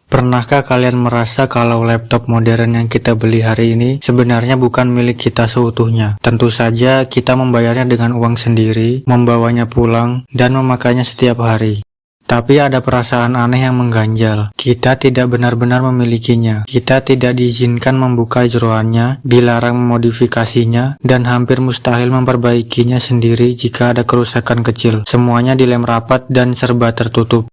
Pernahkah kalian merasa kalau laptop modern yang kita beli hari ini sebenarnya bukan milik kita seutuhnya? Tentu saja kita membayarnya dengan uang sendiri, membawanya pulang, dan memakainya setiap hari. Tapi ada perasaan aneh yang mengganjal. Kita tidak benar-benar memilikinya. Kita tidak diizinkan membuka jeroannya, dilarang memodifikasinya, dan hampir mustahil memperbaikinya sendiri jika ada kerusakan kecil. Semuanya dilem rapat dan serba tertutup.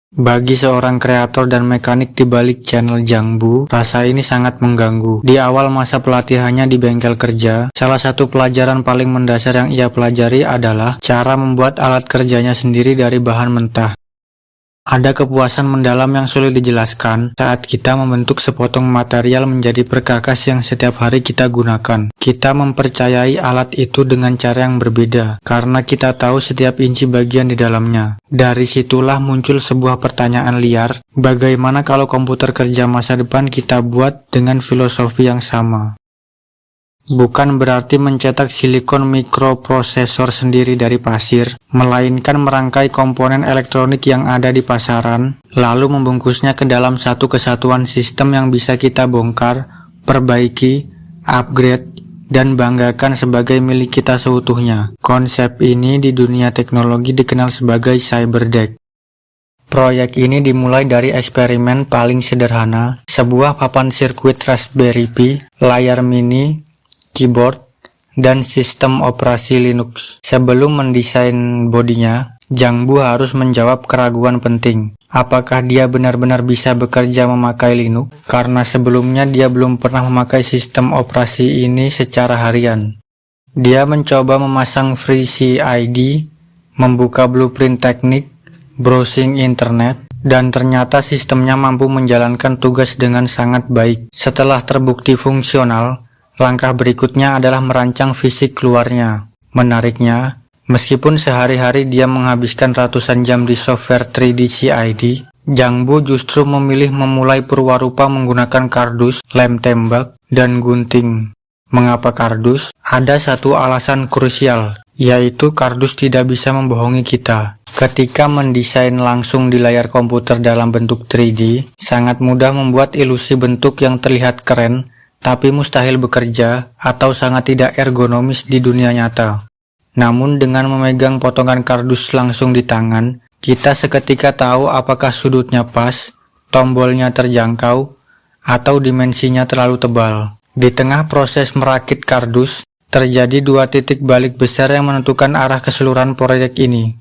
Bagi seorang kreator dan mekanik di balik channel Jangbu, rasa ini sangat mengganggu. Di awal masa pelatihannya di bengkel kerja, salah satu pelajaran paling mendasar yang ia pelajari adalah cara membuat alat kerjanya sendiri dari bahan mentah. Ada kepuasan mendalam yang sulit dijelaskan saat kita membentuk sepotong material menjadi perkakas yang setiap hari kita gunakan. Kita mempercayai alat itu dengan cara yang berbeda, karena kita tahu setiap inci bagian di dalamnya. Dari situlah muncul sebuah pertanyaan liar, bagaimana kalau komputer kerja masa depan kita buat dengan filosofi yang sama? Bukan berarti mencetak silikon mikroprosesor sendiri dari pasir, melainkan merangkai komponen elektronik yang ada di pasaran, lalu membungkusnya ke dalam satu kesatuan sistem yang bisa kita bongkar, perbaiki, upgrade, dan banggakan sebagai milik kita seutuhnya. Konsep ini di dunia teknologi dikenal sebagai cyberdeck. Proyek ini dimulai dari eksperimen paling sederhana, sebuah papan sirkuit Raspberry Pi, layar mini, keyboard, dan sistem operasi Linux. Sebelum mendesain bodinya, Jangbu harus menjawab keraguan penting. Apakah dia benar-benar bisa bekerja memakai Linux? Karena sebelumnya dia belum pernah memakai sistem operasi ini secara harian. Dia mencoba memasang FreeCID, membuka blueprint teknik, browsing internet, dan ternyata sistemnya mampu menjalankan tugas dengan sangat baik. Setelah terbukti fungsional, langkah berikutnya adalah merancang fisik keluarnya. Menariknya, meskipun sehari-hari dia menghabiskan ratusan jam di software 3D CID, Jangbu justru memilih memulai purwarupa menggunakan kardus, lem tembak, dan gunting. Mengapa kardus? Ada satu alasan krusial, yaitu kardus tidak bisa membohongi kita. Ketika mendesain langsung di layar komputer dalam bentuk 3D, sangat mudah membuat ilusi bentuk yang terlihat keren, tapi mustahil bekerja atau sangat tidak ergonomis di dunia nyata. Namun dengan memegang potongan kardus langsung di tangan, kita seketika tahu apakah sudutnya pas, tombolnya terjangkau, atau dimensinya terlalu tebal. Di tengah proses merakit kardus, terjadi dua titik balik besar yang menentukan arah keseluruhan proyek ini.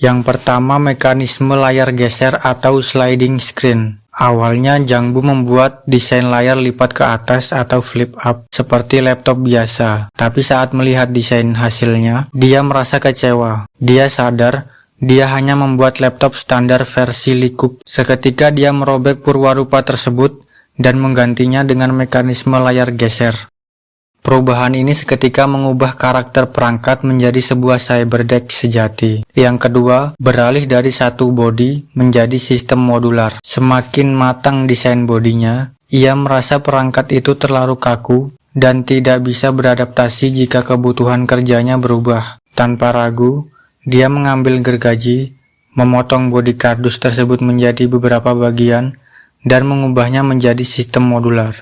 Yang pertama, mekanisme layar geser atau sliding screen. Awalnya Jangbu membuat desain layar lipat ke atas atau flip up seperti laptop biasa. Tapi saat melihat desain hasilnya, dia merasa kecewa. Dia sadar dia hanya membuat laptop standar versi likup. Seketika dia merobek purwarupa tersebut dan menggantinya dengan mekanisme layar geser. Perubahan ini seketika mengubah karakter perangkat menjadi sebuah cyberdeck sejati. Yang kedua, beralih dari satu bodi menjadi sistem modular. Semakin matang desain bodinya, ia merasa perangkat itu terlalu kaku dan tidak bisa beradaptasi jika kebutuhan kerjanya berubah. Tanpa ragu, dia mengambil gergaji, memotong bodi kardus tersebut menjadi beberapa bagian, dan mengubahnya menjadi sistem modular.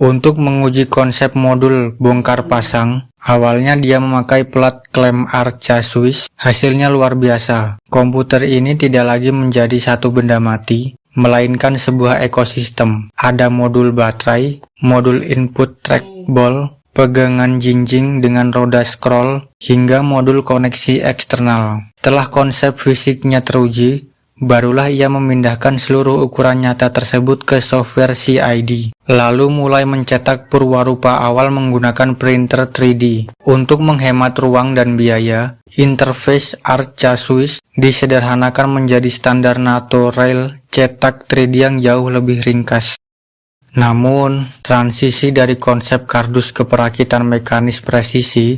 Untuk menguji konsep modul bongkar pasang, awalnya dia memakai plat klem Arca Swiss. Hasilnya luar biasa. Komputer ini tidak lagi menjadi satu benda mati, melainkan sebuah ekosistem. Ada modul baterai, modul input trackball, pegangan jinjing dengan roda scroll, hingga modul koneksi eksternal. Setelah konsep fisiknya teruji, barulah ia memindahkan seluruh ukuran nyata tersebut ke software CID, lalu mulai mencetak purwarupa awal menggunakan printer 3D. Untuk menghemat ruang dan biaya, interface Arca Swiss disederhanakan menjadi standar NATO Rail cetak 3D yang jauh lebih ringkas. Namun, transisi dari konsep kardus ke perakitan mekanis presisi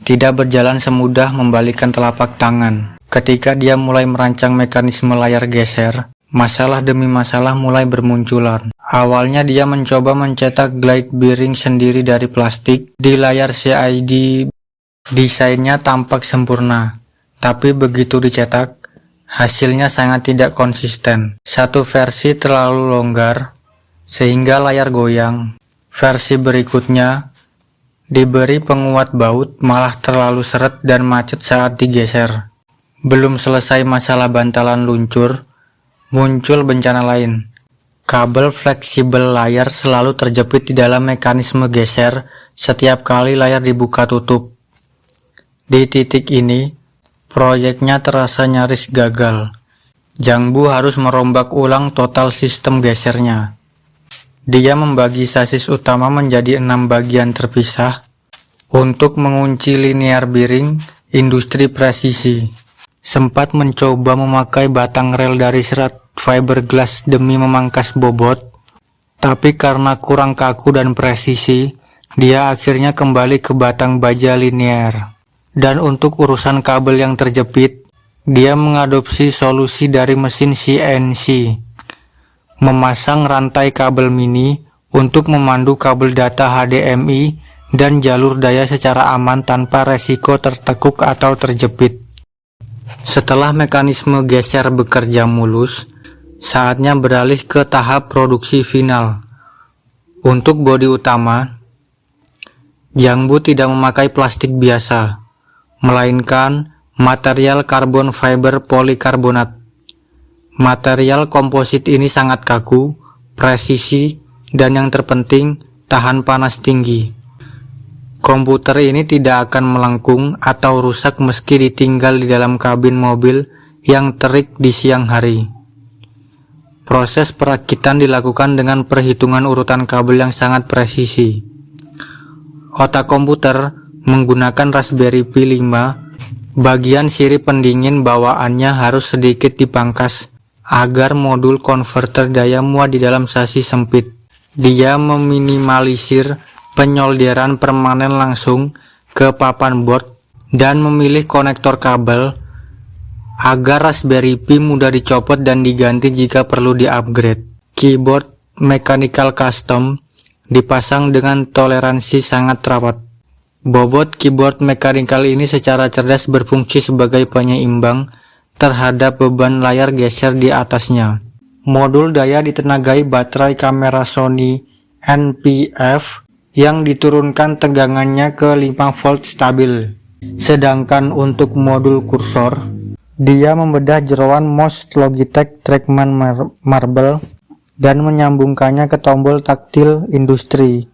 tidak berjalan semudah membalikkan telapak tangan. Ketika dia mulai merancang mekanisme layar geser, masalah demi masalah mulai bermunculan. Awalnya dia mencoba mencetak glide bearing sendiri dari plastik di layar CID. Desainnya tampak sempurna, tapi begitu dicetak, Hasilnya sangat tidak konsisten. Satu versi terlalu longgar sehingga layar goyang. Versi berikutnya diberi penguat baut malah terlalu seret dan macet saat digeser. Belum selesai masalah bantalan luncur, muncul bencana lain. Kabel fleksibel layar selalu terjepit di dalam mekanisme geser setiap kali layar dibuka tutup. Di titik ini, proyeknya terasa nyaris gagal. Jangbu harus merombak ulang total sistem gesernya. Dia membagi sasis utama menjadi 6 bagian terpisah untuk mengunci linear bearing industri presisi. Sempat mencoba memakai batang rel dari serat fiberglass demi memangkas bobot, tapi karena kurang kaku dan presisi, dia akhirnya kembali ke batang baja linear. Dan untuk urusan kabel yang terjepit, dia mengadopsi solusi dari mesin CNC, memasang rantai kabel mini untuk memandu kabel data HDMI dan jalur daya secara aman tanpa resiko tertekuk atau terjepit. Setelah mekanisme geser bekerja mulus, saatnya beralih ke tahap produksi final. Untuk bodi utama, Jangbu tidak memakai plastik biasa, melainkan material karbon fiber polikarbonat. Material komposit ini sangat kaku, presisi, dan yang terpenting tahan panas tinggi. Komputer ini tidak akan melengkung atau rusak meski ditinggal di dalam kabin mobil yang terik di siang hari. Proses perakitan dilakukan dengan perhitungan urutan kabel yang sangat presisi. Otak komputer menggunakan Raspberry Pi 5, bagian sirip pendingin bawaannya harus sedikit dipangkas agar modul konverter daya muat di dalam sasis sempit. Dia meminimalisir penyolderan permanen langsung ke papan board dan memilih konektor kabel agar Raspberry Pi mudah dicopot dan diganti jika perlu di-upgrade. Keyboard mechanical custom dipasang dengan toleransi sangat rapat. Bobot keyboard mechanical ini secara cerdas berfungsi sebagai penyeimbang terhadap beban layar geser di atasnya. Modul daya ditenagai baterai kamera Sony NPF yang diturunkan tegangannya ke 5 volt stabil. Sedangkan untuk modul kursor, dia membedah jeroan mouse Logitech Trackman Marble dan menyambungkannya ke tombol taktil industri.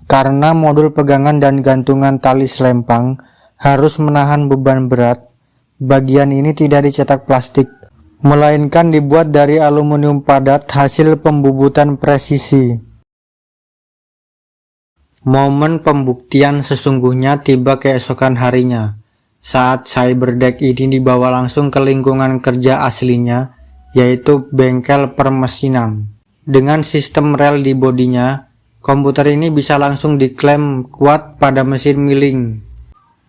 Karena modul pegangan dan gantungan tali selempang harus menahan beban berat, bagian ini tidak dicetak plastik, melainkan dibuat dari aluminium padat hasil pembubutan presisi. Momen pembuktian sesungguhnya tiba keesokan harinya, saat Cyberdeck ini dibawa langsung ke lingkungan kerja aslinya, yaitu bengkel permesinan. Dengan sistem rel di bodinya, komputer ini bisa langsung diklaim kuat pada mesin milling.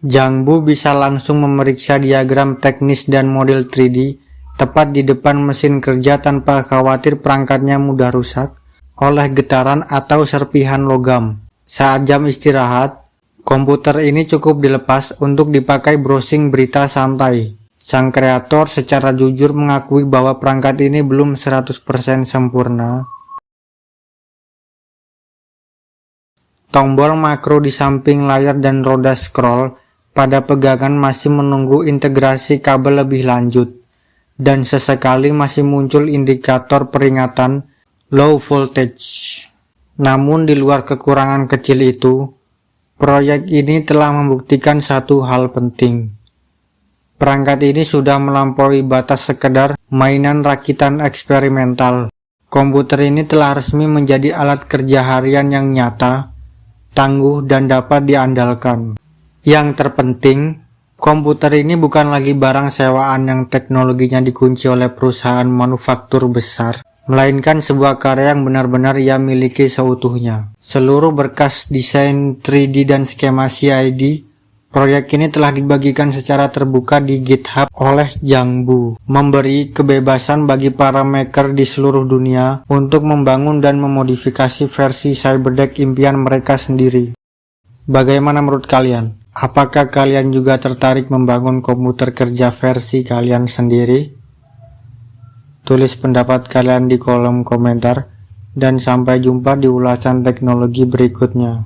Jangbu bisa langsung memeriksa diagram teknis dan model 3D tepat di depan mesin kerja tanpa khawatir perangkatnya mudah rusak oleh getaran atau serpihan logam. Saat jam istirahat, komputer ini cukup dilepas untuk dipakai browsing berita santai. Sang kreator secara jujur mengakui bahwa perangkat ini belum 100% sempurna. Tombol makro di samping layar dan roda scroll pada pegangan masih menunggu integrasi kabel lebih lanjut, dan sesekali masih muncul indikator peringatan low voltage. Namun di luar kekurangan kecil itu, proyek ini telah membuktikan satu hal penting. Perangkat ini sudah melampaui batas sekedar mainan rakitan eksperimental. Komputer ini telah resmi menjadi alat kerja harian yang nyata, tangguh, dan dapat diandalkan. Yang terpenting, komputer ini bukan lagi barang sewaan yang teknologinya dikunci oleh perusahaan manufaktur besar, melainkan sebuah karya yang benar-benar ia miliki seutuhnya. Seluruh berkas desain 3D dan skema CID proyek ini telah dibagikan secara terbuka di GitHub oleh Jangbu, memberi kebebasan bagi para maker di seluruh dunia untuk membangun dan memodifikasi versi Cyberdeck impian mereka sendiri. Bagaimana menurut kalian? Apakah kalian juga tertarik membangun komputer kerja versi kalian sendiri? Tulis pendapat kalian di kolom komentar, dan sampai jumpa di ulasan teknologi berikutnya.